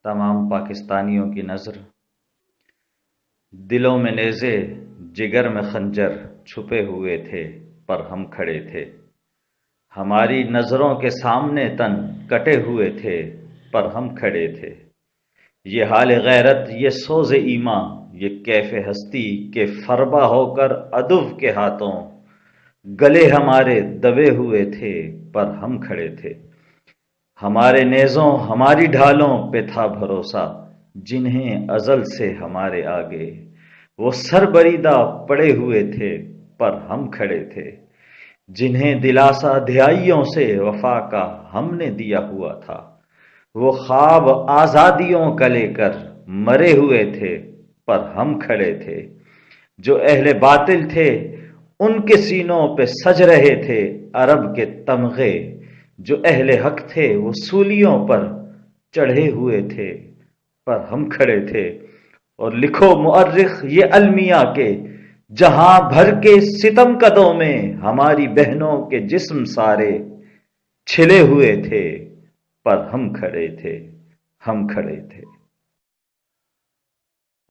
تمام پاکستانیوں کی نظر، دلوں میں نیزے جگر میں خنجر چھپے ہوئے تھے پر ہم کھڑے تھے، ہماری نظروں کے سامنے تن کٹے ہوئے تھے پر ہم کھڑے تھے۔ یہ حال غیرت، یہ سوز ایمان، یہ کیف ہستی کہ فربا ہو کر عدو کے ہاتھوں گلے ہمارے دبے ہوئے تھے پر ہم کھڑے تھے۔ ہمارے نیزوں ہماری ڈھالوں پہ تھا بھروسہ، جنہیں ازل سے ہمارے آگے وہ سر بریدہ پڑے ہوئے تھے پر ہم کھڑے تھے۔ جنہیں دلاسا دہائیوں سے وفا کا ہم نے دیا ہوا تھا، وہ خواب آزادیوں کا لے کر مرے ہوئے تھے پر ہم کھڑے تھے۔ جو اہل باطل تھے ان کے سینوں پہ سج رہے تھے عرب کے تمغے، جو اہل حق تھے وہ سولیوں پر چڑھے ہوئے تھے پر ہم کھڑے تھے۔ اور لکھو مؤرخ یہ المیہ کے جہاں بھر کے ستم قدوں میں ہماری بہنوں کے جسم سارے چھلے ہوئے تھے پر ہم کھڑے تھے، ہم کھڑے تھے۔